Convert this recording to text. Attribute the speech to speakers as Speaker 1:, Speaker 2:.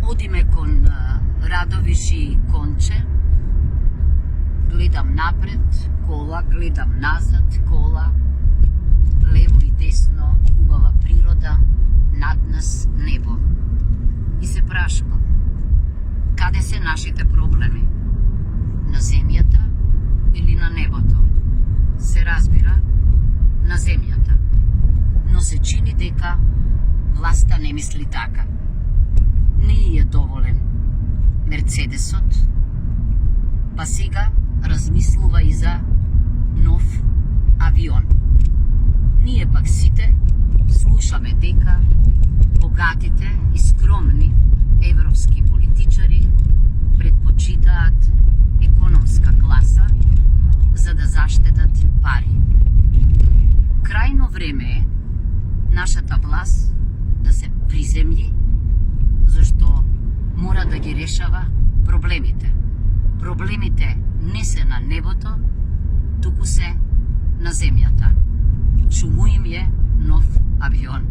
Speaker 1: Одиме кон Радовиш и Конче. Гледам напред, кола, гледам назад, кола. Лево и десно, убава природа, над нас небо. И се прашувам, каде се нашите проблеми? На земјата или на небото? Се разбира, на земјата. Но се чини дека власта не мисли така. Не е доволен Мерцедесот, па сега размислува и за нов авион. Ние пак сите слушаме дека богатите и скромни европски политичари предпочитаат економска класа за да заштедат пари. Крајно време е нашата власт да се приземли, зашто мора да ги решава проблемите. Проблемите не се на небото, туку се на земјата. Чуму им е нов авион.